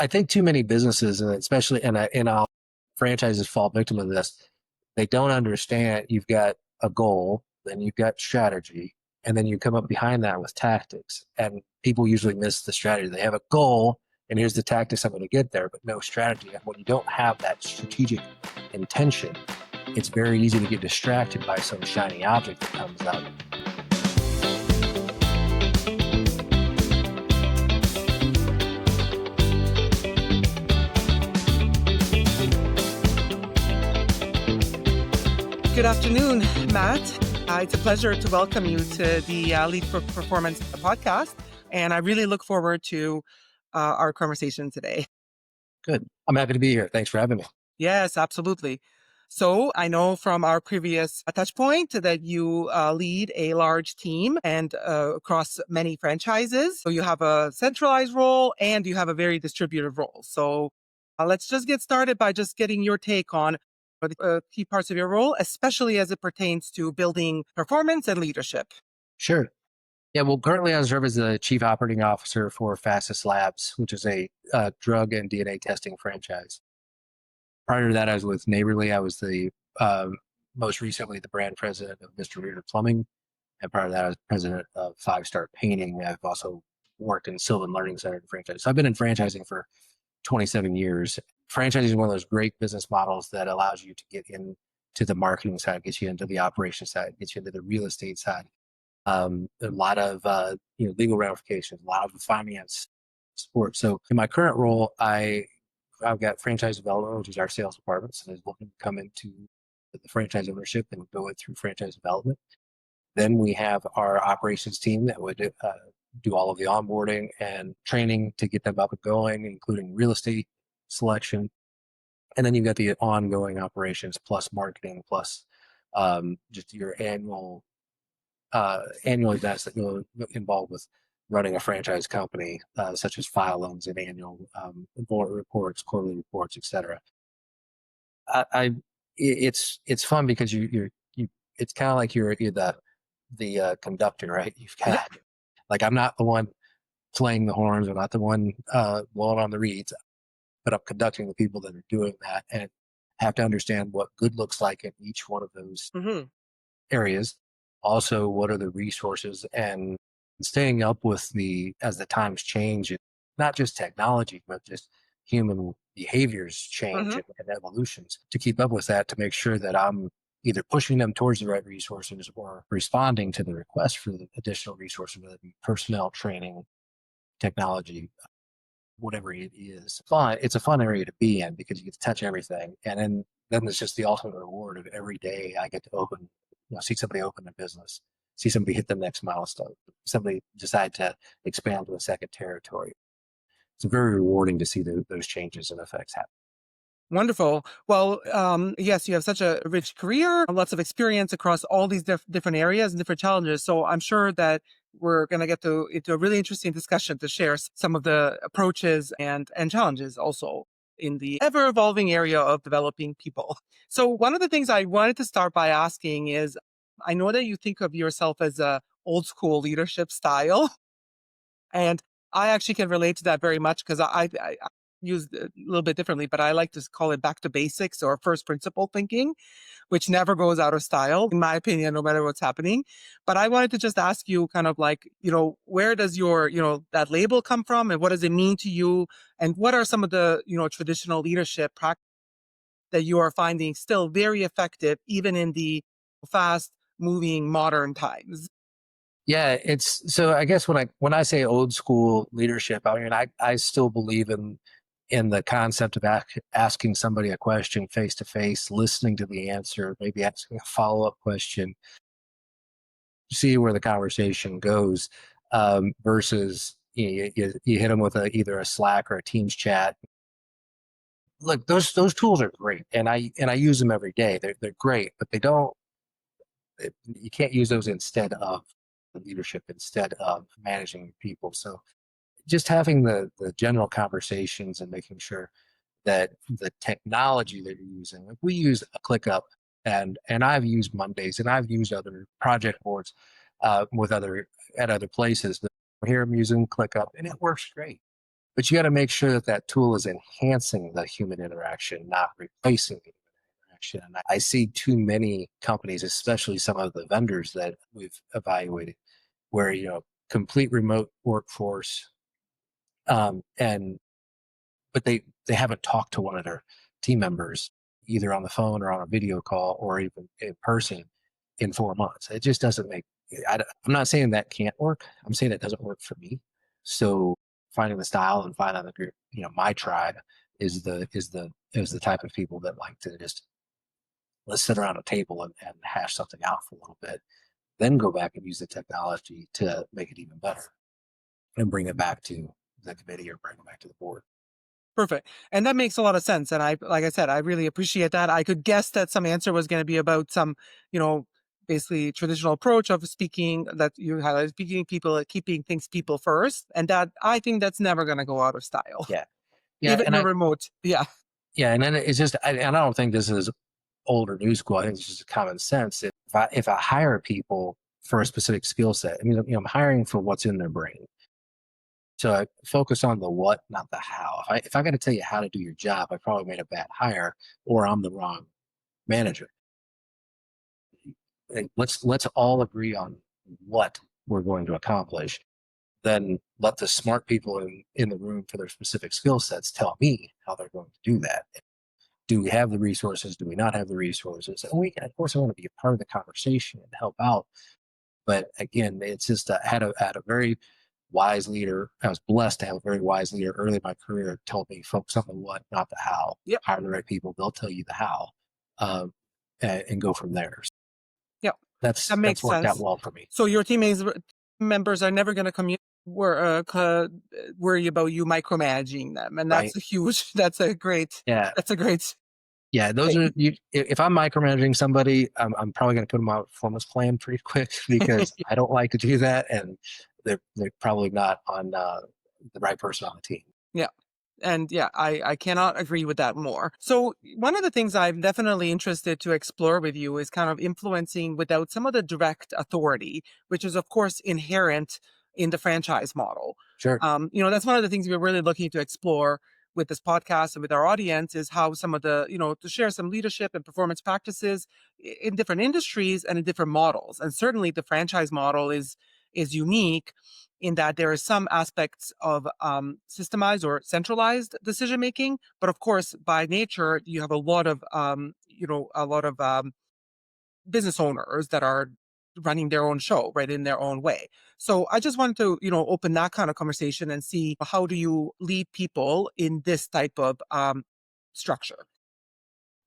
I think too many businesses, and especially and all franchises fall victim of this. They don't understand you've got a goal, then you've got strategy, and then you come up behind that with tactics. And people usually miss the strategy. They have a goal, and here's the tactics I'm going to get there, but no strategy. And when you don't have that strategic intention, it's very easy to get distracted by some shiny object that comes out. Good afternoon, Matt. It's a pleasure to welcome you to the Lead for Performance podcast. And I really look forward to our conversation today. Good. I'm happy to be here. Thanks for having me. Yes, absolutely. So I know from our previous touch point that you lead a large team and across many franchises. So you have a centralized role and you have a very distributed role. So let's just get started by just getting your take on the key parts of your role, especially as it pertains to building performance and leadership. Sure. Yeah, well, currently I serve as the Chief Operating Officer for Fastest Labs, which is a drug and DNA testing franchise. Prior to that, I was with Neighborly. I was the most recently the brand president of Mr. Reader Plumbing. And prior to that, I was president of Five Star Painting. I've also worked in Sylvan Learning Center franchise. So I've been in franchising for 27 years. Franchising is one of those great business models that allows you to get into the marketing side, gets you into the operations side, gets you into the real estate side. A lot of legal ramifications, a lot of finance support. So in my current role, I've got franchise development, which is our sales department, so is looking to come into the franchise ownership and go it through franchise development. Then we have our operations team that would do all of the onboarding and training to get them up and going, including real estate selection. And then you've got the ongoing operations plus marketing plus just your annual events that go involved with running a franchise company, such as file loans and annual board reports, quarterly reports, etc. It's fun because you it's kind of like you're the conductor, right? You've got like I'm not the one playing the horns, I'm not the one blowing on the reeds, but I'm conducting the people that are doing that and have to understand what good looks like in each one of those areas. Also, what are the resources and staying up with as the times change, not just technology, but just human behaviors change and evolutions to keep up with that, to make sure that I'm either pushing them towards the right resources or responding to the request for the additional resources, whether it be personnel, training, technology, whatever it is. Fun. It's a fun area to be in because you get to touch everything. And then it's just the ultimate reward of every day I get to see somebody open a business, see somebody hit the next milestone, somebody decide to expand to a second territory. It's very rewarding to see those changes and effects happen. Wonderful. Well, yes, you have such a rich career, lots of experience across all these different areas and different challenges. So I'm sure that we're going to get into a really interesting discussion to share some of the approaches and challenges also in the ever evolving area of developing people. So one of the things I wanted to start by asking is, I know that you think of yourself as a old school leadership style, and I actually can relate to that very much because I use it a little bit differently, but I like to call it back to basics or first principle thinking, which never goes out of style, in my opinion, no matter what's happening. But I wanted to just ask you kind of like, where does your, that label come from and what does it mean to you? And what are some of the, traditional leadership practices that you are finding still very effective, even in the fast moving modern times? Yeah, so I guess when I say old school leadership, I mean, I still believe in the concept of asking somebody a question face to face, listening to the answer, maybe asking a follow-up question, see where the conversation goes, versus you hit them with either a Slack or a Teams chat. Look, those tools are great, and I use them every day. They're great, but you can't use those instead of the leadership, instead of managing your people. So just having the general conversations and making sure that the technology that you're using, like we use a ClickUp, and I've used Mondays, and I've used other project boards at other places. Here I'm using ClickUp, and it works great. But you got to make sure that that tool is enhancing the human interaction, not replacing the human interaction. And I see too many companies, especially some of the vendors that we've evaluated, where complete remote workforce, and but they haven't talked to one of their team members either on the phone or on a video call or even in person in 4 months. It just doesn't make. I'm not saying that can't work. I'm saying it doesn't work for me. So finding the style and finding the group, my tribe is the type of people that like to just let's sit around a table and hash something out for a little bit, then go back and use the technology to make it even better and bring it back to the committee or bring it back to the board. Perfect. And that makes a lot of sense. And like I said, I really appreciate that. I could guess that some answer was going to be about some, you know, basically traditional approach of speaking that you highlighted, speaking people, keeping things people first. And that I think that's never going to go out of style, Yeah. Yeah. even And in a remote. Yeah. yeah. And then it's just, and I don't think this is old or new school. I think it's just common sense. If I hire people for a specific skill set, I mean, I'm hiring for what's in their brain. So I focus on the what, not the how. If I got to tell you how to do your job, I probably made a bad hire or I'm the wrong manager. And let's all agree on what we're going to accomplish. Then let the smart people in the room for their specific skill sets tell me how they're going to do that. Do we have the resources? Do we not have the resources? And of course, I want to be a part of the conversation and help out. But again, it's just had a very wise leader. I was blessed to have a very wise leader early in my career told me focus on the what, not the how. Yep. Hire the right people; they'll tell you the how, um, and go from there. Yep. That That's makes worked out sense. well for me. So your teammates members are never going to worry about you micromanaging them, and Right? that's a huge. Yeah. That's a great Yeah, those thing. are you. If I'm micromanaging somebody, I'm probably going to put them on a performance plan pretty quick because I don't like to do that, and they're probably not on the right person on the team. Yeah. And yeah, I cannot agree with that more. So one of the things I'm definitely interested to explore with you is kind of influencing without some of the direct authority, which is of course inherent in the franchise model. Sure. That's one of the things we're really looking to explore with this podcast and with our audience is how some of the, to share some leadership and performance practices in different industries and in different models. And certainly the franchise model is unique in that there are some aspects of systemized or centralized decision making, but of course, by nature, you have a lot of business owners that are running their own show right in their own way. So I just wanted to open that kind of conversation and see how do you lead people in this type of structure.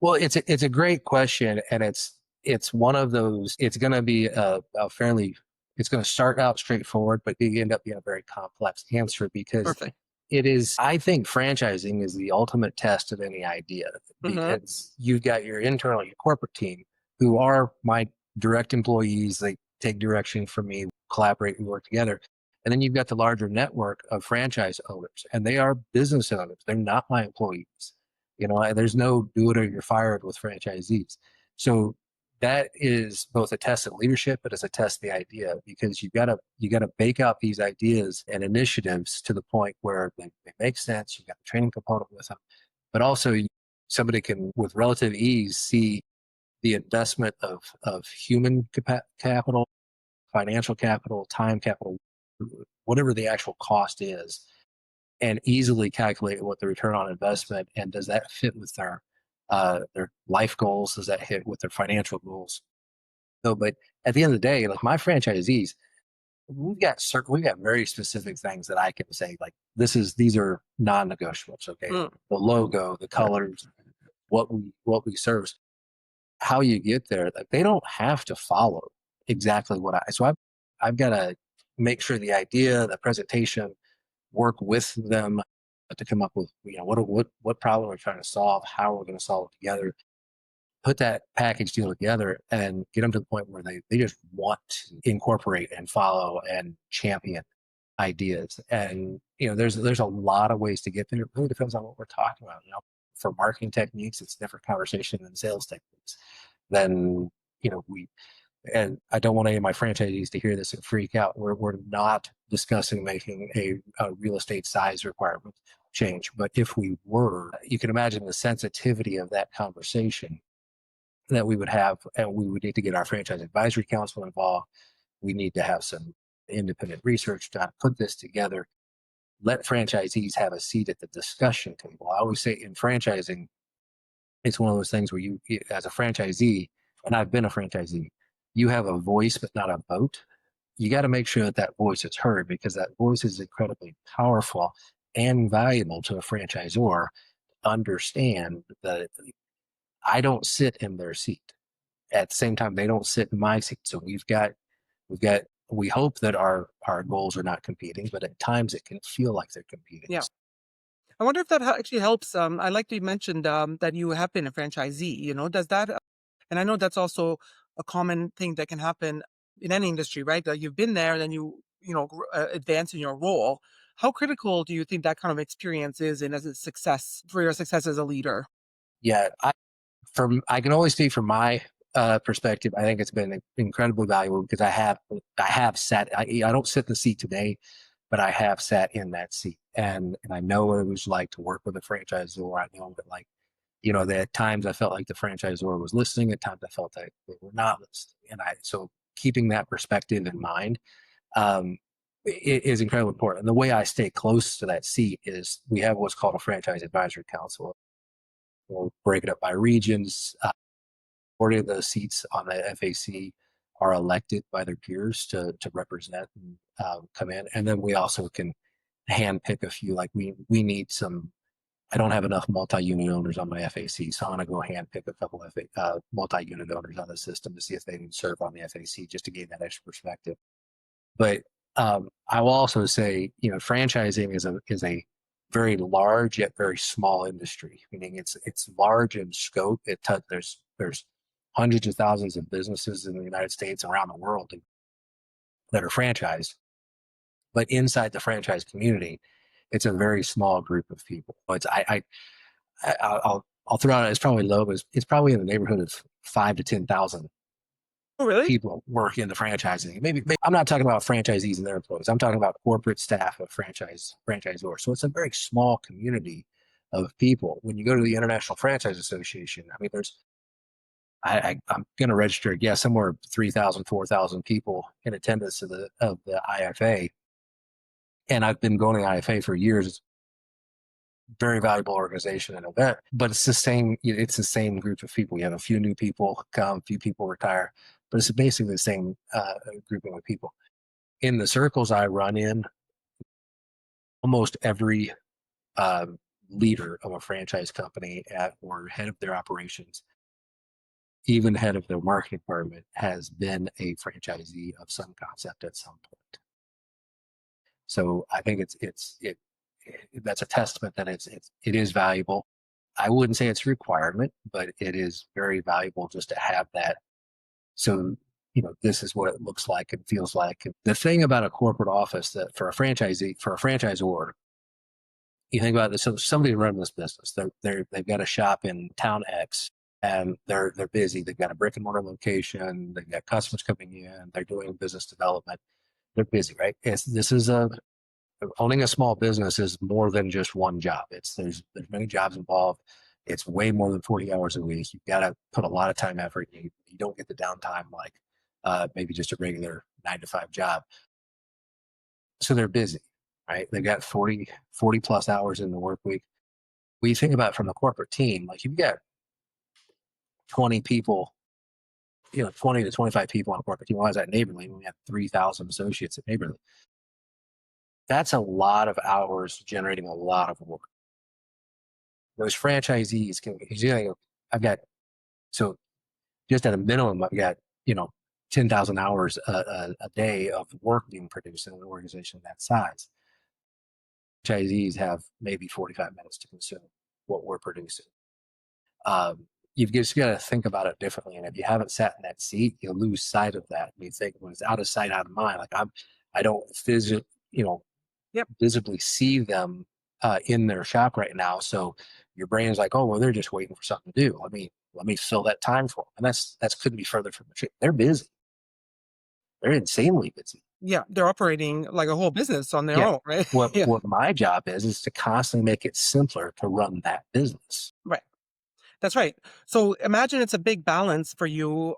Well, it's a great question, and it's one of those. It's going to be a fairly. It's going to start out straightforward, but it end up being a very complex answer because Perfect. it is. I think franchising is the ultimate test of any idea Hmm. because you've got your internal, your corporate team, who are my direct employees. They take direction from me, collaborate, we work together. And then you've got the larger network of franchise owners, and they are business owners. They're not my employees. There's no do it or you're fired with franchisees. So that is both a test of leadership, but it's a test of the idea because you gotta bake out these ideas and initiatives to the point where they make sense. You've got the training component with them, but also somebody can with relative ease see the investment of human capital, financial capital, time capital, whatever the actual cost is, and easily calculate what the return on investment and does that fit with their life goals? Does that hit with their financial goals? No, but at the end of the day, like my franchisees, we've got very specific things that I can say like these are non-negotiables. Okay, Mm. the logo, the colors, what we service, how you get there. Like they don't have to follow exactly what I. So I've got to make sure the idea, the presentation, work with them to come up with what problem we're trying to solve, how we're going to solve it together, put that package deal together, and get them to the point where they just want to incorporate and follow and champion ideas. And there's a lot of ways to get there. It really depends on what we're talking about. For marketing techniques, it's a different conversation than sales techniques. Then we and I don't want any of my franchisees to hear this and freak out. We're not discussing making a real estate size requirement change. But if we were, you can imagine the sensitivity of that conversation that we would have, and we would need to get our franchise advisory council involved. We need to have some independent research to put this together. Let franchisees have a seat at the discussion table. I always say in franchising, it's one of those things where you, as a franchisee, and I've been a franchisee, you have a voice but not a vote. You got to make sure that that voice is heard, because that voice is incredibly powerful and valuable to a franchisor. Understand that I don't sit in their seat. At the same time, they don't sit in my seat. So we've got we hope that our goals are not competing, but at times it can feel like they're competing. Yeah. I wonder if that actually helps. I like that you mentioned that you have been a franchisee. Does that, and I know that's also a common thing that can happen in any industry, right? That you've been there and then advance in your role. How critical do you think that kind of experience is in as a success for your success as a leader? Yeah, I can only speak from my perspective. I think it's been incredibly valuable because I have sat. I don't sit in the seat today, but I have sat in that seat, and I know what it was like to work with a franchisor. I know that, like, that at times I felt like the franchisor was listening. At times I felt like they were not listening, and so keeping that perspective in mind um, is incredibly important. And the way I stay close to that seat is we have what's called a franchise advisory council. We'll break it up by regions. 40 of those seats on the FAC are elected by their peers to represent and come in. And then we also can hand pick a few. Like we need some. I don't have enough multi-unit owners on my FAC, so I'm gonna go hand pick a couple of multi-unit owners on the system to see if they can serve on the FAC, just to gain that extra perspective. But I will also say, franchising is a very large yet very small industry. Meaning it's large in scope. There's hundreds of thousands of businesses in the United States and around the world that are franchised. But inside the franchise community, it's a very small group of people. It's I'll throw out, it's probably low, but it's probably in the neighborhood of 5 to 10,000 Oh, really? people work in the franchising. Maybe I'm not talking about franchisees and their employees. I'm talking about corporate staff of franchisors. So it's a very small community of people. When you go to the International Franchise Association, I mean, I'm going to register a guess somewhere 3,000, 4,000 people in attendance of the IFA, and I've been going to the IFA for years. Very valuable organization and event, but it's the same. It's the same group of people. You have a few new people come, a few people retire, but it's basically the same grouping of people. In the circles I run in, almost every leader of a franchise company or head of their operations, even head of their marketing department, has been a franchisee of some concept at some point. So I think that's a testament that it is valuable. I wouldn't say it's a requirement, but it is very valuable just to have that. So, this is what it looks like and feels like. The thing about a corporate office, that for a franchisor, you think about this. So somebody running this business, they've got a shop in town X, and they're busy. They've got a brick and mortar location. They've got customers coming in. They're doing business development. They're busy, right? This is owning a small business is more than just one job. There's many jobs involved. It's way more than 40 hours a week. You've got to put a lot of time, effort. You don't get the downtime like maybe just a regular 9 to 5 job. So they're busy, right? They've got 40 plus hours in the work week. When you think about it from the corporate team, like you've got 20 people, 20 to 25 people on a corporate team. Why is that Neighborly? We have 3,000 associates at Neighborly. That's a lot of hours generating a lot of work. Those franchisees I've got, so just at a minimum, I've got, 10,000 hours a day of work being produced in an organization that size. Franchisees have maybe 45 minutes to consume what we're producing. You've just got to think about it differently. And if you haven't sat in that seat, you lose sight of that. And you think, when it's out of sight, out of mind. Like I don't Yep. visibly see them in their shop right now. So your brain is like, oh, well, they're just waiting for something to do. Let me fill that time for them. And that's couldn't be further from the truth. They're busy. they're insanely busy. Yeah, they're operating like a whole business on their Yeah. own, right? What Yeah, what my job is to constantly make it simpler to run that business. right. That's right. So imagine it's a big balance for you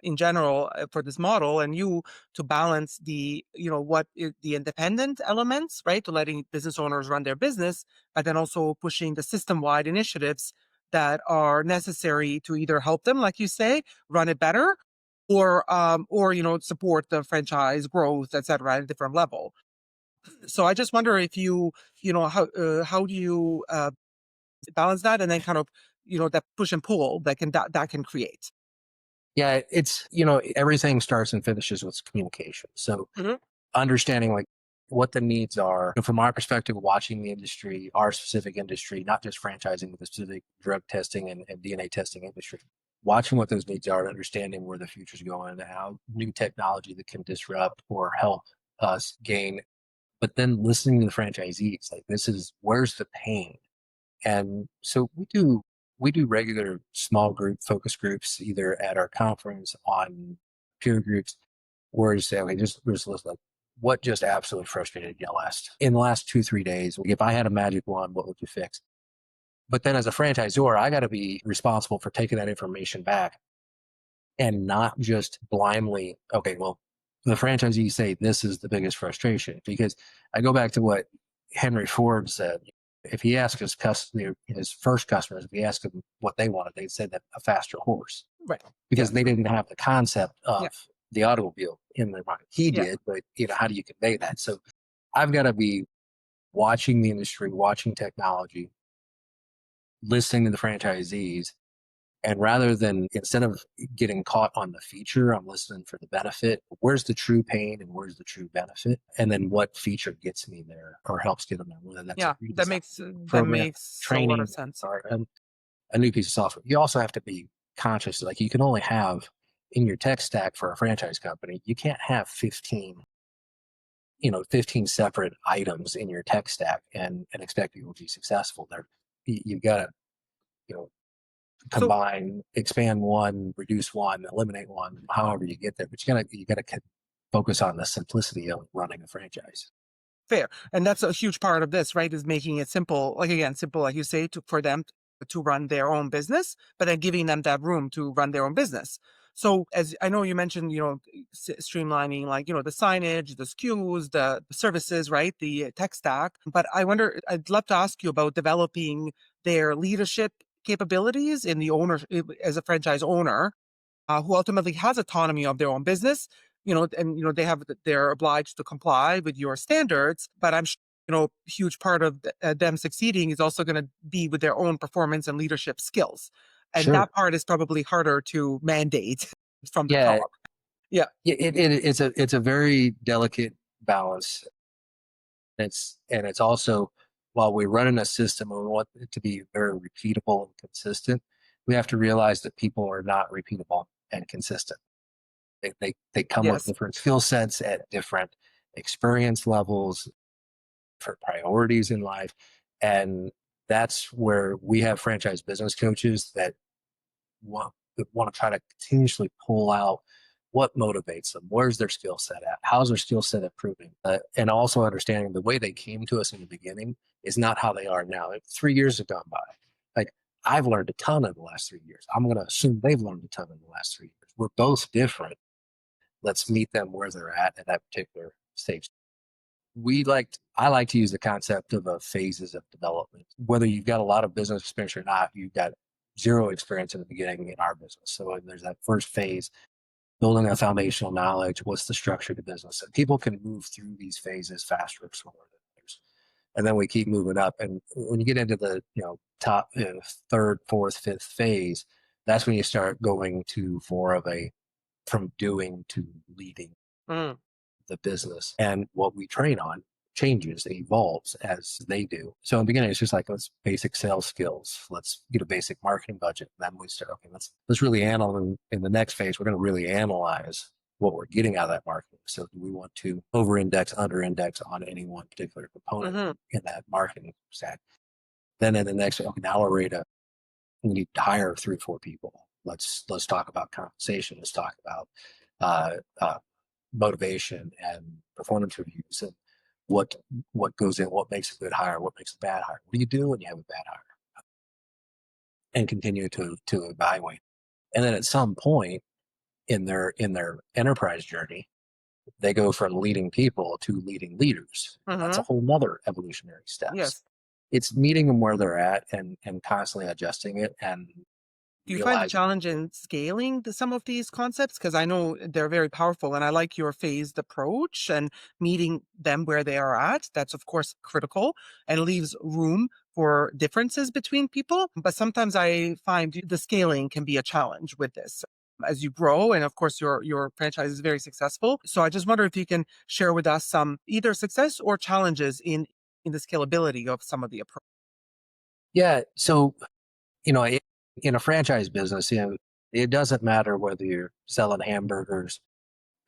in general for this model, and you to balance the the independent elements, right, to letting business owners run their business, but then also pushing the system wide initiatives that are necessary to either help them, like you say, run it better, or support the franchise growth, etc., at a different level. So I just wonder if how do you balance that, and then kind of that push and pull that can create. Yeah, it's everything starts and finishes with communication. So Hmm. understanding like what the needs are from our perspective, watching the industry, our specific industry, not just franchising, but the specific drug testing and DNA testing industry, watching what those needs are and understanding where the future's going and how new technology that can disrupt or help us gain, but then listening to the franchisees, like this is where's the pain. And so we do regular small group focus groups either at our conference on peer groups where you say, okay, just listen, like what just absolutely frustrated you last in the last 2, 3 days. If I had a magic wand, what would you fix? But then as a franchisor, I got to be responsible for taking that information back and not just blindly, okay, well, the franchisees say this is the biggest frustration because I go back to what Henry Ford said. If he asked his first customers, if he asked them what they wanted, they said that a faster horse Right. because Yes. they didn't have the concept Yeah. of the automobile in their mind. He Yeah. did, but how do you convey that? So I've got to be watching the industry, watching technology, listening to the franchisees, and rather than instead of getting caught on the feature, I'm listening for the benefit. Where's the true pain and where's the true benefit? And then what feature gets me there or helps get them there, whether that's a Yeah. redesign That program, makes a lot of training, sense. or a new piece of software. You also have to be conscious, like you can only have in your tech stack for a franchise company, you can't have 15 separate items in your tech stack and expect people to be successful there. You've got to, you know, So combine, expand one, reduce one, eliminate one, however you get there. But you gotta focus on the simplicity of running a franchise. fair, and that's a huge part of this, right? Is making it simple, like again, simple, like you say, for them to run their own business, but then giving them that room to run their own business. So, as I know you mentioned, streamlining, like the signage, the SKUs, the services, right, the tech stack. But I wonder, I'd love to ask you about developing their leadership capabilities in the owner as a franchise owner who ultimately has autonomy of their own business, and they're obliged to comply with your standards. But I'm sure, huge part of them succeeding is also going to be with their own performance and leadership skills, and Sure. that part is probably harder to mandate from the Yeah. top. Yeah. It's a very delicate balance. And it's also while we run in a system and we want it to be very repeatable and consistent, we have to realize that people are not repeatable and consistent. They come with Yes. different skill sets at different experience levels, for priorities in life. And that's where we have franchise business coaches that want to try to continuously pull out what motivates them, where's their skill set at, how's their skill set improving, and also understanding the way they came to us in the beginning is not how they are now. 3 years have gone by. Like I've learned a ton in the last 3 years. I'm going to assume they've learned a ton in the last 3 years. We're both different. Let's meet them where they're at that particular stage. I like to use the concept of phases of development. Whether you've got a lot of business experience or not, you've got zero experience in the beginning in our business. So there's that first phase, building that foundational knowledge. What's the structure of the business? And people can move through these phases faster or slower than others. And then we keep moving up. And when you get into the top third, fourth, fifth phase, that's when you start going to more of a from doing to leading Mm. the business, and what we train on changes, it evolves as they do. So in the beginning, it's just like let's basic sales skills, let's get a basic marketing budget. Then we start, okay, let's really analyze in the next phase. We're going to really analyze what we're getting out of that marketing. So do we want to over index, under index on any one particular component Hmm. in that marketing stack? Then in the next, okay, now we're ready to we need to hire 3 or 4 people. Let's talk about compensation. Let's talk about uh, uh, motivation and performance reviews and what what goes in, what makes a good hire, what makes a bad hire. What do you do when you have a bad hire? And continue to evaluate. And then at some point in their enterprise journey, they go from leading people to leading leaders. And that's a Hmm. whole nother evolutionary steps. Yes. It's meeting them where they're at and constantly adjusting it and Do you find a realizing, challenge in scaling some of these concepts? Because I know they're very powerful, and I like your phased approach and meeting them where they are at. That's, of course, critical and leaves room for differences between people. But sometimes I find the scaling can be a challenge with this as you grow. And of course, your franchise is very successful. So I just wonder if you can share with us some either success or challenges in the scalability of some of the approach. yeah. So, you know, in a franchise business, it doesn't matter whether you're selling hamburgers,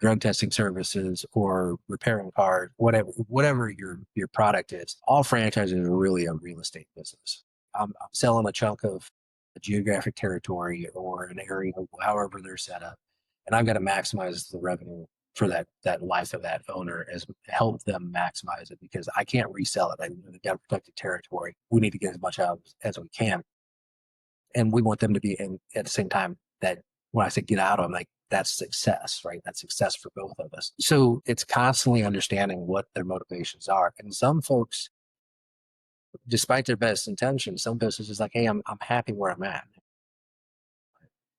drug testing services, or repairing cars, whatever your product is. All franchises are really a real estate business. I'm selling a chunk of a geographic territory or an area, however they're set up, and I've got to maximize the revenue for that life of that owner, as help them maximize it, because I can't resell it. They've got to protect the territory. We need to get as much out as we can, and we want them to be in at the same time. That when I say get out of them, like that's success, right? That's success for both of us. So it's constantly understanding what their motivations are. And some folks, despite their best intentions, some businesses like, hey, I'm happy where I'm at.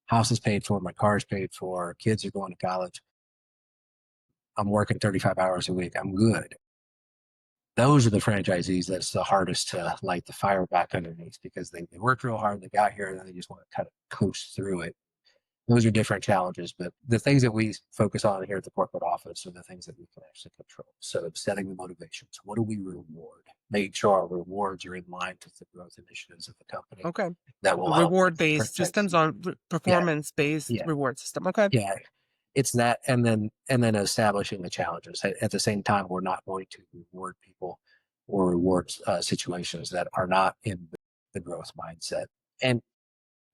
House is paid for, my car is paid for, kids are going to college. I'm working 35 hours a week. I'm good. Those are the franchisees that's the hardest to light the fire back underneath, because they worked real hard, they got here, and then they just want to kind of coast through it. Those are different challenges, but the things that we focus on here at the corporate office are the things that we can actually control. So setting the motivations. What do we reward? Make sure our rewards are in line with the growth initiatives of the company Okay. that will help Reward the based systems franchisee. on Yeah, performance based yeah, reward system. Okay. yeah. It's that, and then establishing the challenges. At the same time, we're not going to reward people or reward situations that are not in the growth mindset. And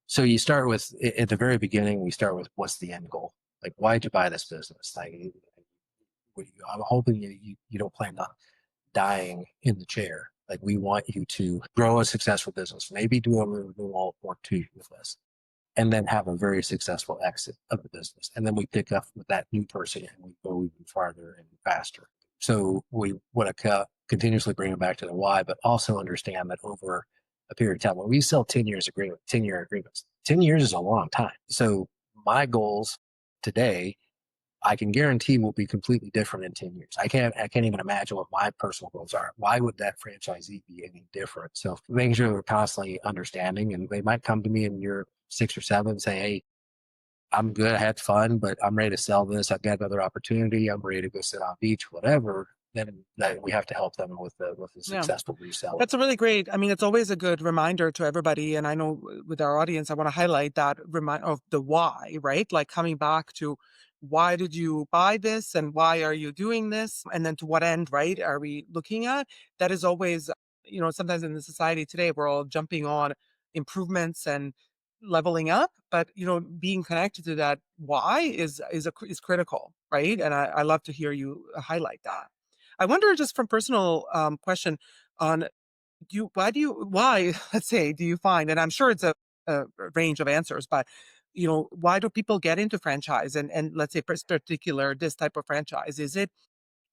so you start with, at the very beginning, we start with what's the end goal? Like, why did you buy this business? Like, I'm hoping you don't plan on dying in the chair. Like, we want you to grow a successful business, maybe do a renewal or two with us, and then have a very successful exit of the business. And then we pick up with that new person and we go even farther and faster. So we want to continuously bring it back to the why, but also understand that over a period of time, when we sell 10-year agreements, 10 years is a long time. So my goals today, I can guarantee will be completely different in 10 years. I can't even imagine what my personal goals are. Why would that franchisee be any different? So making sure we're constantly understanding, and they might come to me in year 6 or 7 and say, hey, I'm good. I had fun, but I'm ready to sell this. I've got another opportunity. I'm ready to go sit on a beach, whatever. Then that we have to help them with a Yeah. successful reseller. That's a really great. I mean, it's always a good reminder to everybody. And I know with our audience, I want to highlight that remind of the why, right? Like coming back to why did you buy this and why are you doing this? And then to what end, right? Are we looking at? That is always, sometimes in the society today, we're all jumping on improvements and leveling up, but being connected to that why is critical, right? And I love to hear you highlight that. I wonder, just from personal question on why let's say do you find, and I'm sure it's a range of answers, but why do people get into franchise, and let's say particular this type of franchise, is it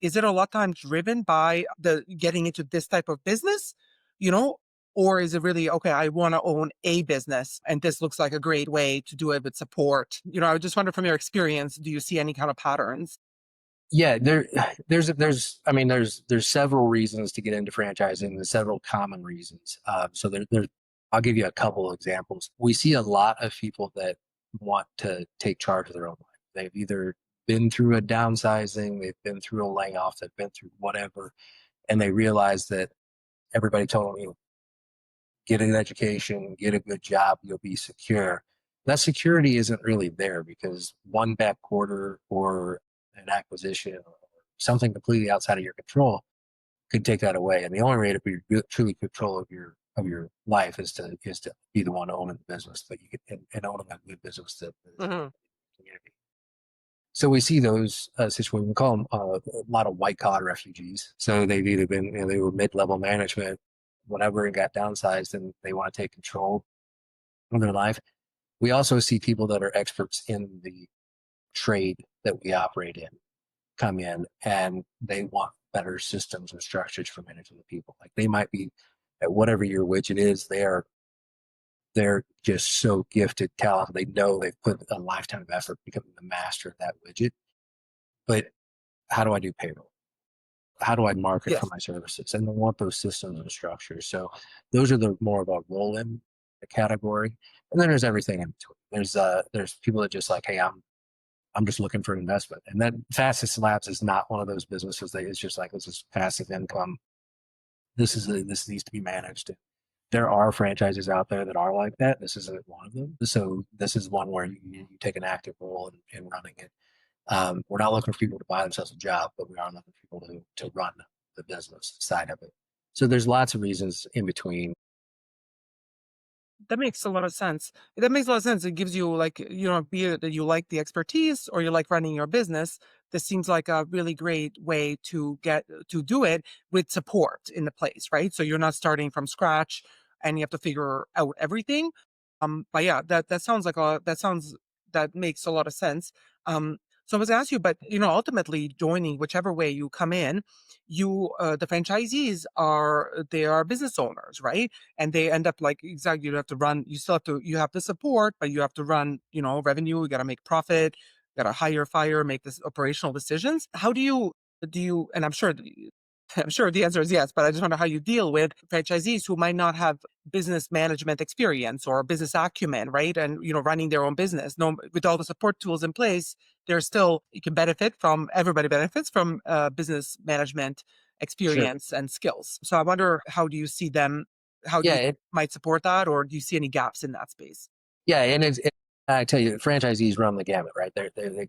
a lot of times driven by the getting into this type of business, you know or is it really, okay, I want to own a business and this looks like a great way to do it with support? I just wonder, from your experience, do you see any kind of patterns? Yeah, there's several reasons to get into franchising. There's several common reasons. So I'll give you a couple of examples. We see a lot of people that want to take charge of their own life. They've either been through a downsizing, they've been through a layoff, they've been through whatever, and they realize that everybody told them, get an education, get a good job, you'll be secure. That security isn't really there, because one bad quarter or an acquisition or something completely outside of your control could take that away. And the only way to be truly control of your life is to be the one owning the business, but you can and owning a good business that is Hmm. community. So we see those situations. We call them a lot of white collar refugees. So they've either been, they were mid level management, whatever, and got downsized, and they want to take control of their life. We also see people that are experts in the trade that we operate in come in, and they want better systems and structures for managing the people. Like they might be at whatever your widget is, they're just so gifted, talented. They know they've put a lifetime of effort becoming the master of that widget. But how do I do payroll? How do I market for Yes. my services? And they want those systems and structures. So those are the more of a roll in category. And then there's everything in between. There's people that just like, hey, I'm just looking for an investment. And then Fastest Labs is not one of those businesses that is just like, this is passive income. This needs to be managed. There are franchises out there that are like that. This isn't one of them. So this is one where you take an active role in running it. We're not looking for people to buy themselves a job, but we are looking for people to run the business side of it. So there's lots of reasons in between. That makes a lot of sense. That makes a lot of sense. It gives you like, be it that you like the expertise or you like running your business. This seems like a really great way to get to do it with support in the place, right? So you're not starting from scratch and you have to figure out everything. But yeah, that sounds like that makes a lot of sense. So I was ask you, but ultimately joining whichever way you come in, the franchisees they are business owners, right? And they end up like exactly you have to run you still have to you have the support, but you have to run revenue, you got to make profit, got to hire, fire, make this operational decisions. How do you and I'm sure the answer is yes, but I just wonder how you deal with franchisees who might not have business management experience or business acumen, right? And running their own business. No, with all the support tools in place, there's still you can benefit from everybody benefits from business management Sure. experience and skills. So I wonder how do you see them? How do Yeah, you might support that, or do you see any gaps in that space? yeah, and I tell you, franchisees run the gamut, right? They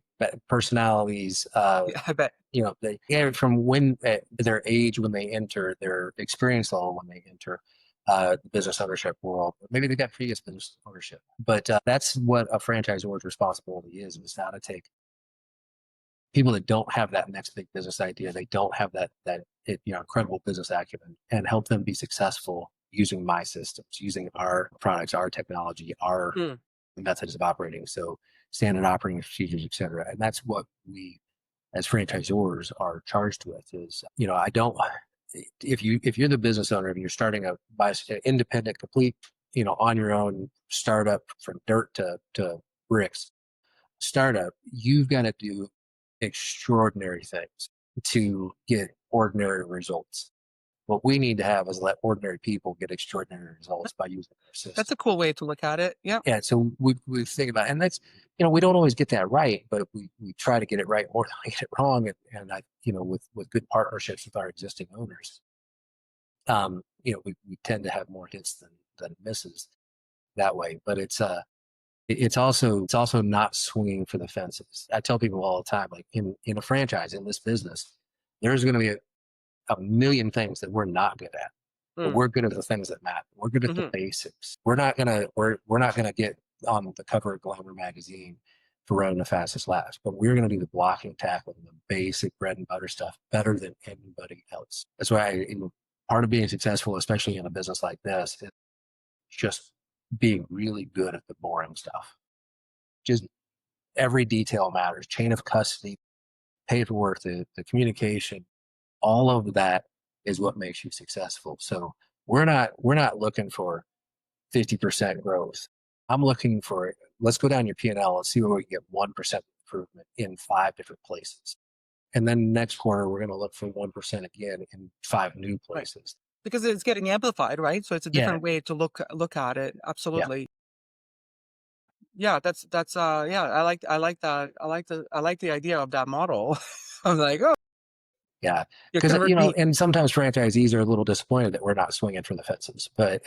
personalities. Yeah, I bet. They from when their age when they enter, their experience level when they enter the business ownership world. Maybe they've got previous business ownership, but that's what a franchisor's responsibility is how to take people that don't have that next big business idea, they don't have incredible business acumen, and help them be successful using my systems, using our products, our technology, our Mm, methods of operating. So standard operating procedures, et cetera. And that's what we as franchisors are charged with is, I don't, if you're the business owner and you're starting independent, complete, on your own startup from dirt to bricks startup, you've got to do extraordinary things to get ordinary results. What we need to have is let ordinary people get extraordinary results by using our that's system. a cool way to look at it. Yeah. Yeah, so we think about, and that's we don't always get that right, but we try to get it right more than we get it wrong, and I with good partnerships with our existing owners, we tend to have more hits than misses that way. But it's also not swinging for the fences. I tell people all the time, like in a franchise in this business, there's going to be a million things that we're not good at, but Mm, we're good at the things that matter. We're good at the hmm. basics. We're not gonna get on the cover of Glamour magazine for running the fastest laps, but we're gonna do the blocking, tackling, the basic bread and butter stuff better than anybody else. That's why part of being successful, especially in a business like this, is just being really good at the boring stuff. Just every detail matters. Chain of custody, paperwork, the communication, all of that is what makes you successful. So we're not looking for 50% growth. I'm looking for, let's go down your P&L and see where we can get 1% improvement in 5 different places. And then next quarter, we're going to look for 1% again in 5 new Right. places. Because it's getting amplified, right? So it's a Yeah. different way to look at it. Yeah. Absolutely. Yeah, that's yeah, I like the idea of that model. I was like, "Oh, Yeah. you Because, convert me." and sometimes franchisees are a little disappointed that we're not swinging for the fences. But,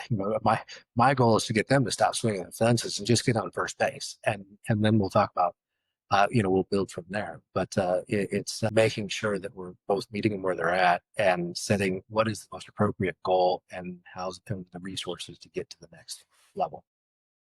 my goal is to get them to stop swinging the fences and just get on first base. And then we'll talk about we'll build from there. But it's making sure that we're both meeting them where they're at and setting what is the most appropriate goal and how's the resources to get to the next level.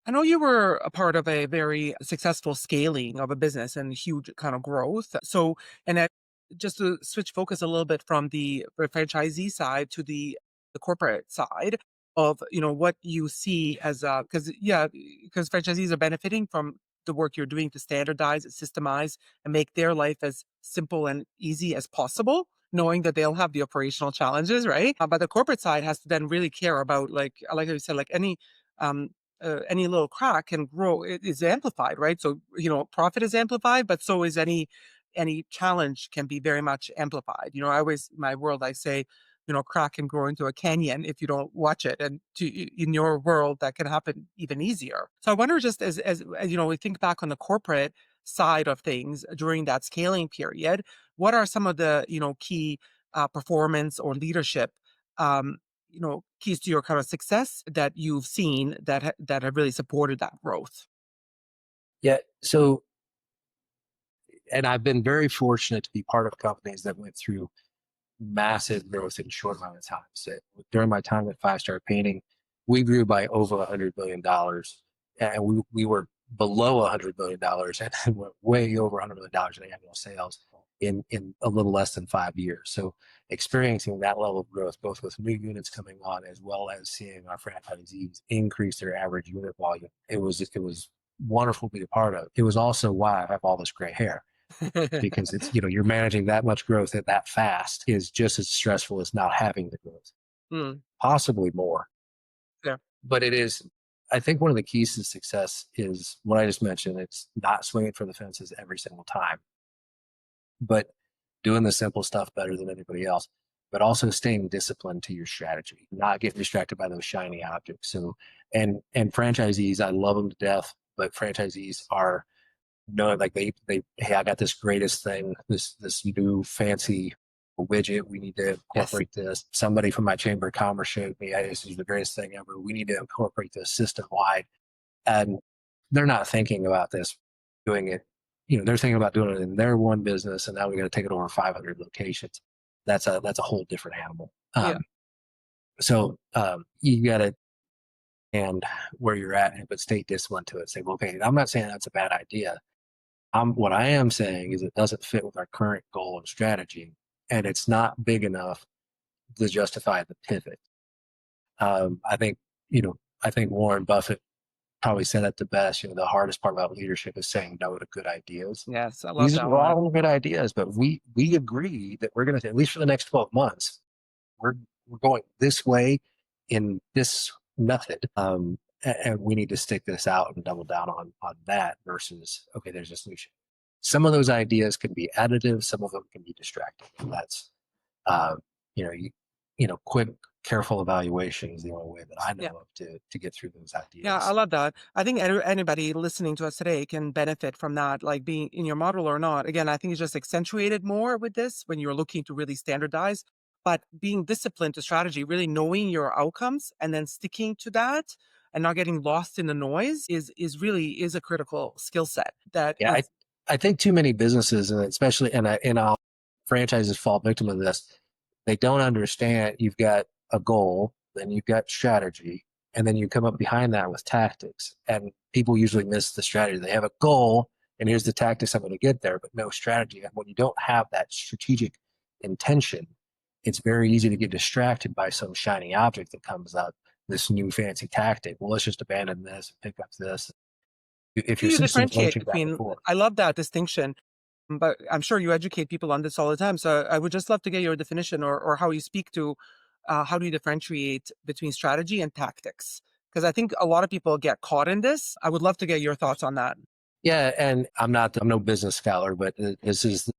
I know you were a part of a very successful scaling of a business and huge kind of growth. So, and I, just to switch focus a little bit from the franchisee side to the corporate side of, what you see as because because franchisees are benefiting from the work you're doing to standardize, systemize, and make their life as simple and easy as possible, knowing that they'll have the operational challenges, right? But the corporate side has to then really care about, like you said, like um, any little crack can grow, it is amplified, right? So, profit is amplified, but so is any challenge can be very much amplified. I always, my world, I say, crack can grow into a canyon if you don't watch it. And in your world, that can happen even easier. So I wonder, just as we think back on the corporate side of things during that scaling period, what are some of the, key performance or leadership um, keys to your kind of success that you've seen that have really supported that growth? Yeah. So, and I've been very fortunate to be part of companies that went through massive growth in a short amount of time. So during my time at Five Star Painting, we grew by over $100 billion, and we were below $100 billion and went way over $100 million in annual sales in a little less than 5 years. So experiencing that level of growth, both with new units coming on as well as seeing our franchisees increase their average unit volume, it was wonderful to be a part of. It was also why I have all this gray hair, because it's, you're managing that much growth at that fast is just as stressful as not having the growth, Mm, possibly more. yeah, But it is, I think one of the keys to success is what I just mentioned. It's not swinging for the fences every single time, but doing the simple stuff better than anybody else, but also staying disciplined to your strategy, not getting distracted by those shiny objects. So, and franchisees, I love them to death, but franchisees are, no, like they hey, I got this greatest thing, this new fancy widget. We need to yes, incorporate this. Somebody from my chamber of commerce showed me, hey, this is the greatest thing ever. We need to incorporate this system wide. And they're not thinking about this, doing it. They're thinking about doing it in their one business, and now we got to take it over 500 locations. That's a whole different animal. yeah, So you got to, and where you're at, but stay disciplined to it. Say, well, okay, I'm not saying that's a bad idea. What I am saying is it doesn't fit with our current goal and strategy, and it's not big enough to justify the pivot. I think, I think Warren Buffett probably said it the best. The hardest part about leadership is saying no to good ideas. yes, I love These that are one. all good ideas, but we agree that we're going to, at least for the next 12 months, we're we're going this way in this method. And we need to stick this out and double down on that versus, okay, there's a solution. Some of those ideas can be additive, some of them can be distracting. And that's uh, you know, quick, careful evaluation is the only way that I know Yeah. of to get through those Yeah, I ideas. love that. I think anybody listening to us today can benefit from that, like being in your model or not. Again, I think it's just accentuated more with this when you're looking to really standardize, but being disciplined to strategy, really knowing your outcomes and then sticking to that and not getting lost in the noise is a critical skill set that Yeah, is. I think too many businesses, and especially and I'll, franchises fall victim of this. They don't understand you've got a goal, then you've got strategy, and then you come up behind that with tactics. And people usually miss the strategy. They have a goal, and here's the tactics I'm going to get there, but no strategy. And when you don't have that strategic intention, it's very easy to get distracted by some shiny object that comes up, this new fancy tactic. Well, let's just abandon this and pick up this. If Do your you system's differentiate learned that between? before. I love that distinction, but I'm sure you educate people on this all the time. So I would just love to get your definition or how you speak to how do you differentiate between strategy and tactics? Because I think a lot of people get caught in this. I would love to get your thoughts on that. Yeah, and I'm no business scholar, but this is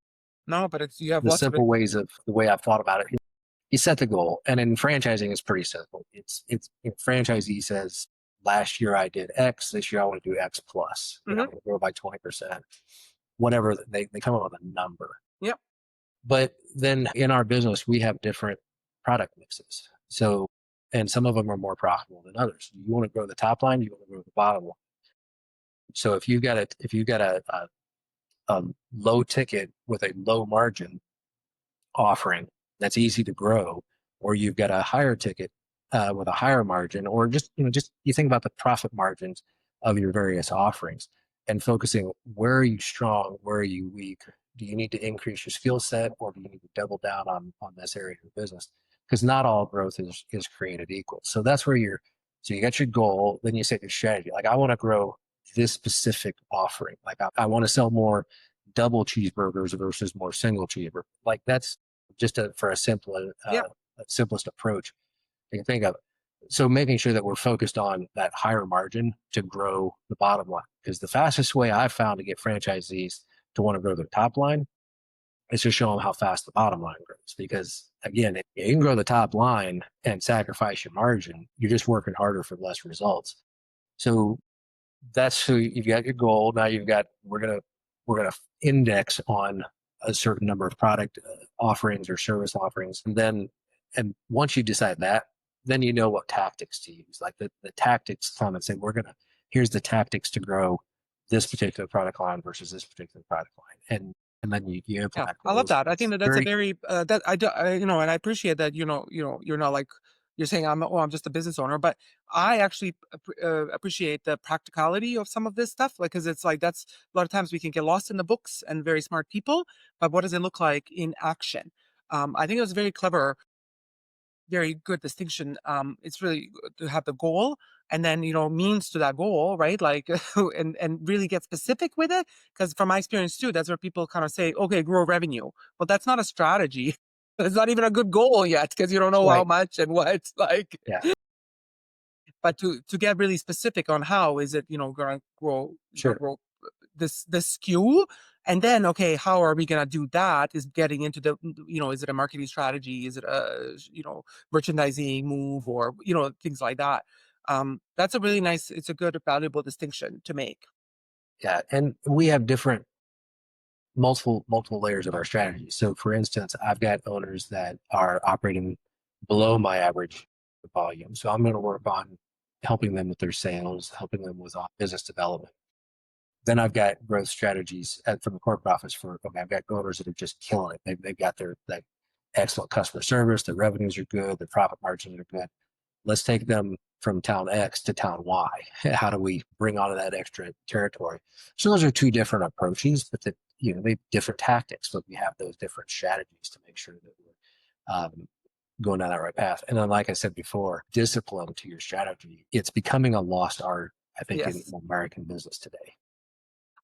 No, but it's you have the lots of simple it. ways of the way I've thought about it. You set the goal, and in franchising, it's pretty simple. Franchisee says, last year I did X, this year I want to do X plus. I'm Hmm. going to grow by 20%. Whatever they come up with a number. Yep. But then in our business, we have different product mixes. So, and some of them are more profitable than others. You want to grow the top line, you want to grow the bottom line. So if you got a low ticket with a low margin offering that's easy to grow, or you've got a higher ticket with a higher margin, or just you think about the profit margins. of your various offerings and focusing where are you strong, where are you weak? Do you need to increase your skill set or do you need to double down on this area of your business? Because not all growth is created equal. So that's where so you got your goal, then you set your strategy. Like I want to grow this specific offering. Like I want to sell more double cheeseburgers versus more single cheeseburger. Like that's just for a Yeah. simplest approach you can think of. So making sure that we're focused on that higher margin to grow the bottom line. Because the fastest way I've found to get franchisees to want to grow their top line is to show them how fast the bottom line grows. Because again, if you can grow the top line and sacrifice your margin, you're just working harder for less results. So that's so you've got your goal. Now we're gonna index on a certain number of product offerings or service offerings, and once you decide that, then you know what tactics to use. Like the tactics come and say here's the tactics to grow this particular product line versus this particular product line, and then you Yeah, implement I love those. that. I think It's that that's a very very that I do, and I appreciate that. You're not like you're saying I'm just a business owner, but I actually appreciate the practicality of some of this stuff, like because it's like that's a lot of times we can get lost in the books and very smart people, but what does it look like in action? I think it was very clever, very good distinction. It's really good to have the goal and then means to that goal, right? Like, and really get specific with it. Because from my experience too, that's where people kind of say, "Okay, grow revenue," but that's not a strategy. It's not even a good goal yet because you don't know how right. much and what. Like, Yeah, but to get really specific on how is it, gonna grow, sure. this skew, and then okay, how are we gonna do that? Is getting into the, is it a marketing strategy? Is it a merchandising move, or things like that? That's a really nice. It's a good, valuable distinction to make. Yeah, and we have different multiple layers of our strategy. So, for instance, I've got owners that are operating below my average volume. So, I'm going to work on helping them with their sales, helping them with business development. Then I've got growth strategies from the corporate office for, okay, I've got owners that are just killing it. They've got their like excellent customer service, their revenues are good, their profit margins are good. Let's take them from town X to town Y. How do we bring on that extra territory? So those are two different approaches, but they have different tactics, but we have those different strategies to make sure that we're going down that right path. And then, like I said before, discipline to your strategy. It's becoming a lost art, I think, in Yes. American business today.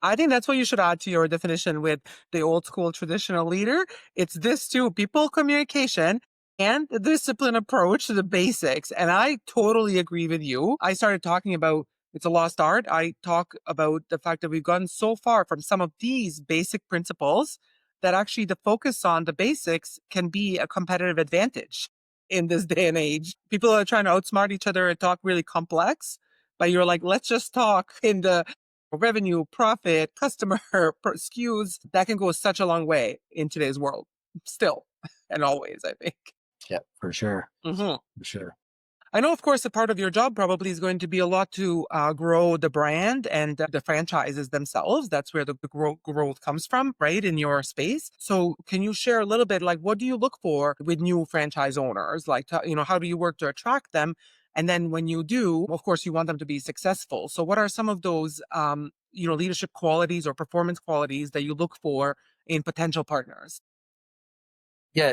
I think that's what you should add to your definition with the old school traditional leader. It's this too, people communication and the discipline approach to the basics. And I totally agree with you. I started talking about it's a lost art. I talk about the fact that we've gone so far from some of these basic principles that actually the focus on the basics can be a competitive advantage in this day and age. People are trying to outsmart each other and talk really complex, but you're like, let's just talk in the revenue, profit, customer SKUs, that can go such a long way in today's world, still and always, I think. Yeah, for sure. Mhm. For sure. I know, of course, a part of your job probably is going to be a lot to grow the brand and the franchises themselves. That's where the growth comes from, right, in your space. So, can you share a little bit, like, what do you look for with new franchise owners? Like, how do you work to attract them? And then when you do, of course, you want them to be successful. So, what are some of those, leadership qualities or performance qualities that you look for in potential partners? Yeah,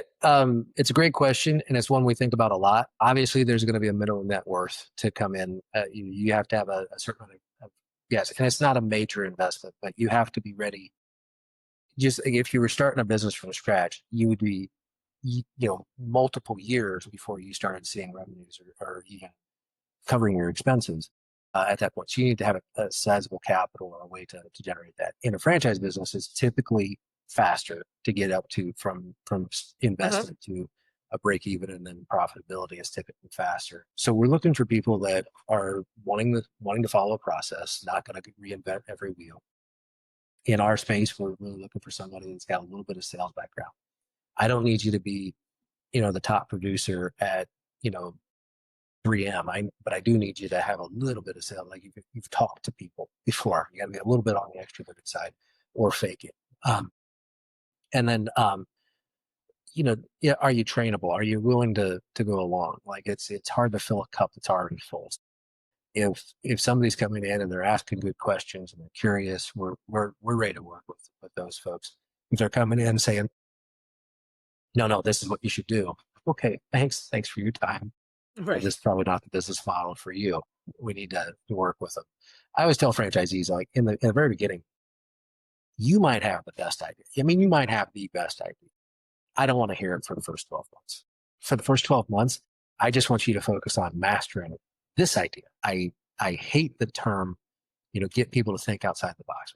it's a great question, and it's one we think about a lot. Obviously, there's going to be a minimum net worth to come in. You have to have a certain amount yes, and it's not a major investment, but you have to be ready. Just if you were starting a business from scratch, you would be, multiple years before you started seeing revenues or even covering your expenses at that point. So you need to have a sizable capital or a way to generate that. In a franchise business, it's typically faster to get up to from Uh-huh. investment to a break even, and then profitability is typically faster. So we're looking for people that are wanting to follow a process, not going to reinvent every wheel. In our space, we're really looking for somebody that's got a little bit of sales background. I don't need you to be, the top producer at, you know, 3M. But I do need you to have a little bit of sales. Like you've talked to people before. You got to be a little bit on the extroverted side or fake it. And then, yeah, are you trainable? Are you willing to go along? Like it's hard to fill a cup that's already full. If somebody's coming in and they're asking good questions and they're curious, we're ready to work with those folks. If they're coming in saying, no, this is what you should do. Okay, thanks for your time. But Right. this is probably not the business model for you. We need to work with them. I always tell franchisees, like in the very beginning, you might have the best idea. I mean, you might have the best idea. I don't want to hear it for the first 12 months. For the first 12 months, I just want you to focus on mastering this idea. I hate the term, get people to think outside the box.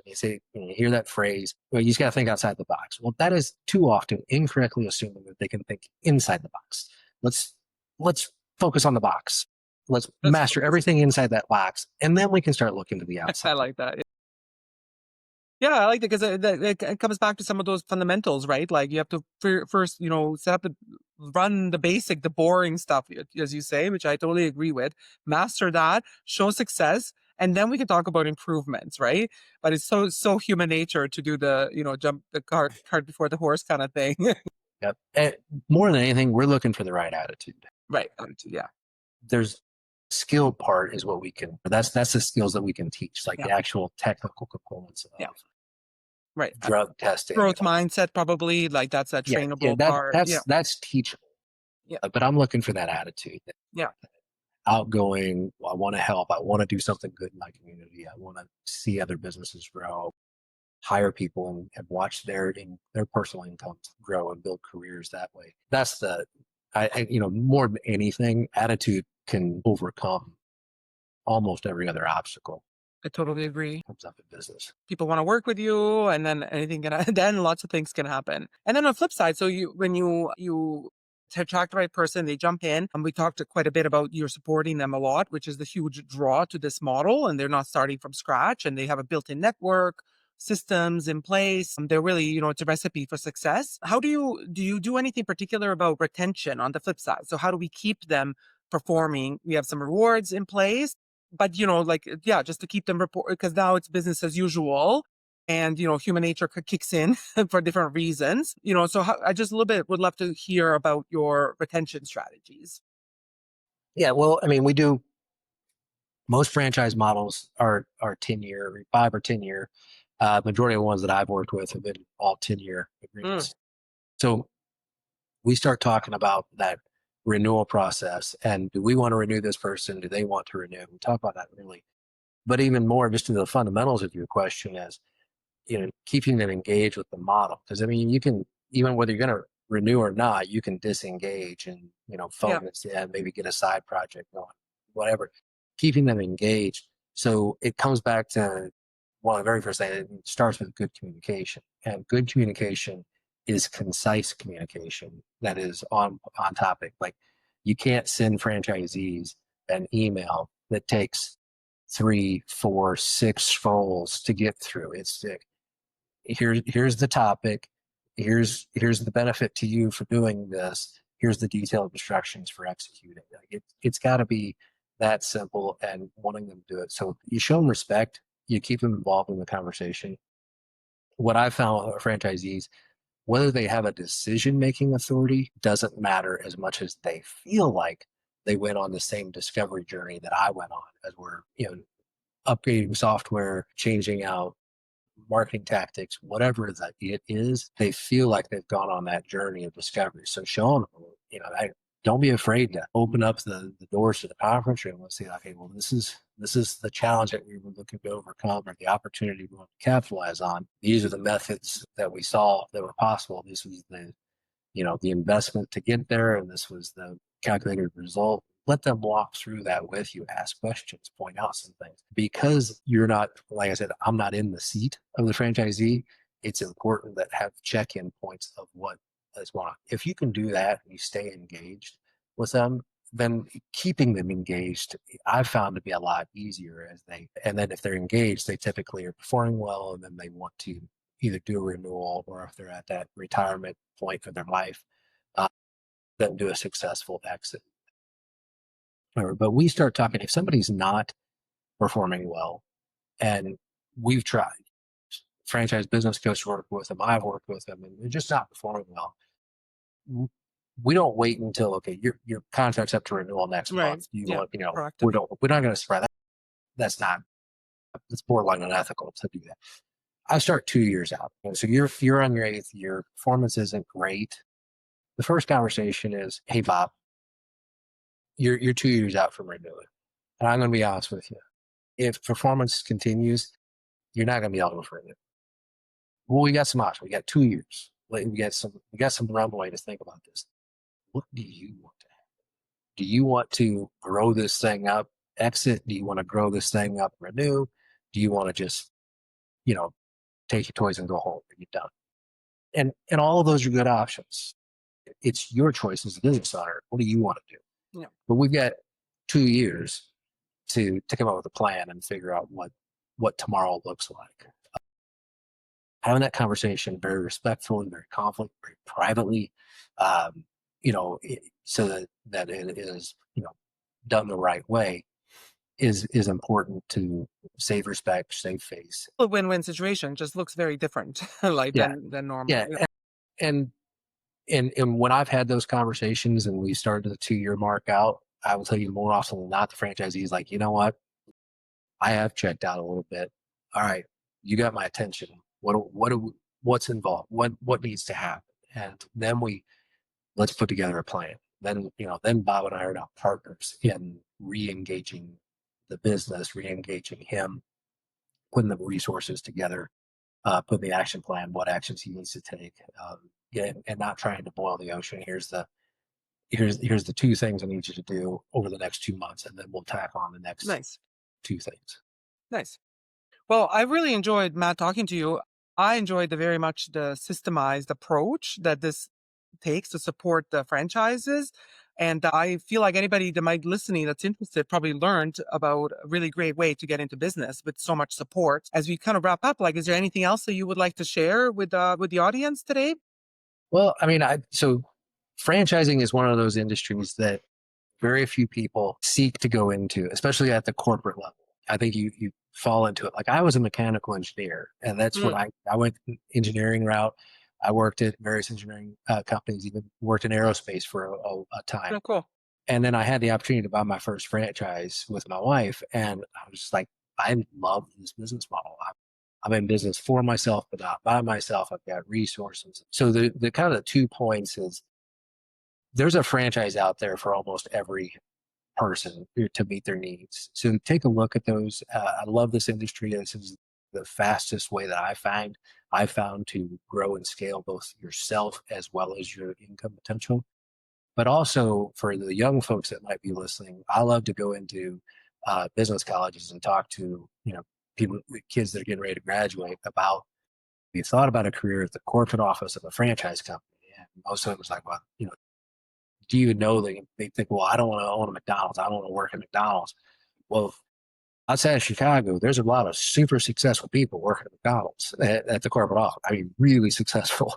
When you hear that phrase, well, you just got to think outside the box. Well, that is too often incorrectly assuming that they can think inside the box. Let's focus on the box. Let's That's master everything inside that box, and then we can start looking to the outside. I like that. Yeah, I like that because it comes back to some of those fundamentals, right? Like you have to first, set up run the basic, the boring stuff, as you say, which I totally agree with. Master that, show success, and then we can talk about improvements, right? But it's so human nature to do the, jump the cart before the horse kind of thing. Yep. And more than anything, we're looking for the right attitude. Right. Yeah. There's skill part is what we can. That's the skills that we can teach, like Yeah. the actual technical components of Yeah. Right. drug testing. Growth mindset, probably like that's that trainable part. That's teachable. Yeah. But I'm looking for that attitude. Yeah. Outgoing. I want to help. I want to do something good in my community. I want to see other businesses grow, hire people, and watch their personal incomes grow and build careers that way. That's more than anything, attitude can overcome almost every other obstacle I totally agree. that comes up in business. People want to work with you, and then anything can then lots of things can happen. And then on the flip side, so when you to attract the right person, they jump in, and we talked quite a bit about you're supporting them a lot, which is the huge draw to this model, and they're not starting from scratch, and they have a built-in network, systems in place. They're really, it's a recipe for success. How do you do anything particular about retention on the flip side? So how do we keep them performing? We have some rewards in place, but just to keep them report, because now it's business as usual, and human nature kicks in for different reasons. So I just a little bit would love to hear about your retention strategies. Yeah, well, I mean, we do. Most franchise models are 10-year, 5 or 10 year. Majority of the ones that I've worked with have been all 10-year agreements. So we start talking about that renewal process, and do we want to renew this person? Do they want to renew? We talk about that really, but even more, just to the fundamentals of your question is, keeping them engaged with the model. Because I mean, you can, even whether you're going to renew or not, you can disengage and Yeah. focus and maybe get a side project going, whatever. Keeping them engaged. So it comes back to one of the very first things. It starts with good communication, and good communication is concise communication that is on topic. Like, you can't send franchisees an email that takes 3, 4, 6 scrolls to get through. It's here's the topic, here's the benefit to you for doing this, here's the detailed instructions for executing. Like, it's got to be that simple, and wanting them to do it. So you show them respect, you keep them involved in the conversation. What I found with franchisees, whether they have a decision making authority doesn't matter as much as they feel like they went on the same discovery journey that I went on, as we're upgrading software, changing out marketing tactics, whatever that it is. They feel like they've gone on that journey of discovery. So show them, don't be afraid to open up the doors to the conference room and say, okay, well, this is the challenge that we were looking to overcome, or the opportunity we want to capitalize on. These are the methods that we saw that were possible. This was the investment to get there, and this was the calculated result. Let them walk through that with you, ask questions, point out some things. Because you're not, like I said, I'm not in the seat of the franchisee. It's important that have check-in points of what is going on. If you can do that and you stay engaged with them, then keeping them engaged, I've found to be a lot easier. And then if they're engaged, they typically are performing well, and then they want to either do a renewal, or if they're at that retirement point of their life, uh, then do a successful exit. But we start talking, if somebody's not performing well, and we've tried, franchise business coach work with them, I've worked with them, and they're just not performing well. We don't wait until, okay, your contract's up to renewal next Right. month. You Yeah. want, Proactive. we're not going to spread that. that's not, it's borderline unethical to do that. I start 2 years out. So you're on your eighth year, performance isn't great. The first conversation is, hey Bob, you're 2 years out from renewing. And I'm gonna be honest with you. If performance continues, you're not gonna be able to renew. Well, we got some options. We got 2 years. We got some runway to think about this. What do you want to have? Do you want to grow this thing up, exit? Do you want to grow this thing up, renew? Do you want to just, you know, take your toys and go home and you're done? And all of those are good options. It's your choice as a business owner. What do you want to do? Yeah. But we've got 2 years to come up with a plan and figure out what tomorrow looks like. Having that conversation very respectfully, very confident, very privately, um, so that it is, done the right way is important to save respect, save face. A win-win situation just looks very different, like Yeah, than normal. yeah, Yeah. and and when I've had those conversations and we started the 2 year mark out, I will tell you more often than not, the franchisee is like, you know what, I have checked out a little bit. All right, you got my attention. What's involved? What needs to happen? And then let's put together a plan. Then then Bob and I are now partners in re-engaging the business, re-engaging him, putting the resources together, putting the action plan, what actions he needs to take, and not trying to boil the ocean. Here's the two things I need you to do over the next 2 months, and then we'll tack on the next Nice, two things. nice. Well, I really enjoyed, Matt, talking to you. I enjoyed very much the systemized approach that this takes to support the franchises. And I feel like anybody that might listening that's interested probably learned about a really great way to get into business with so much support. As we kind of wrap up, like, is there anything else that you would like to share with the audience today? Well, I mean, so franchising is one of those industries that very few people seek to go into, especially at the corporate level. I think you fall into it. Like I was a mechanical engineer, and that's what Mm, I went the engineering route. I worked at various engineering companies, even worked in aerospace for a time. oh, cool. And then I had the opportunity to buy my first franchise with my wife, and I was just like, I love this business model. I'm in business for myself, but not by myself. I've got resources. So the kind of the 2 points is there's a franchise out there for almost every person to meet their needs. So take a look at those. I love this industry. This is the fastest way that I found to grow and scale both yourself as well as your income potential. But also for the young folks that might be listening, I love to go into business colleges and talk to people, kids that are getting ready to graduate about. You thought about a career at the corporate office of a franchise company, and most of them was like, well, do you know they think, well, I don't want to own a McDonald's. I don't want to work at McDonald's. Well, outside of Chicago, there's a lot of super successful people working at McDonald's at the corporate office. I mean, really successful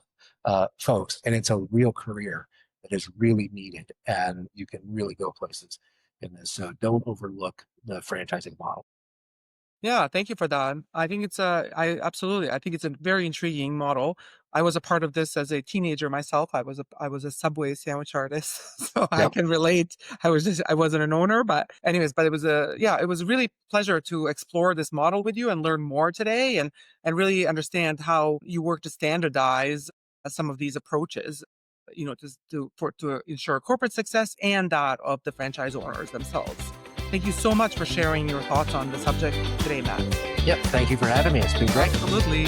folks, and it's a real career that is really needed, and you can really go places in this. So don't overlook the franchising model. Yeah, thank you for that. I think I think it's a very intriguing model. I was a part of this as a teenager myself. I was a Subway sandwich artist, so I Yep. can relate. I wasn't an owner, but anyways, but it was a really pleasure to explore this model with you and learn more today and really understand how you work to standardize some of these approaches, to ensure corporate success and that of the franchise owners themselves. Thank you so much for sharing your thoughts on the subject today, Matt. Yep. Thank you for having me. It's been great. Absolutely.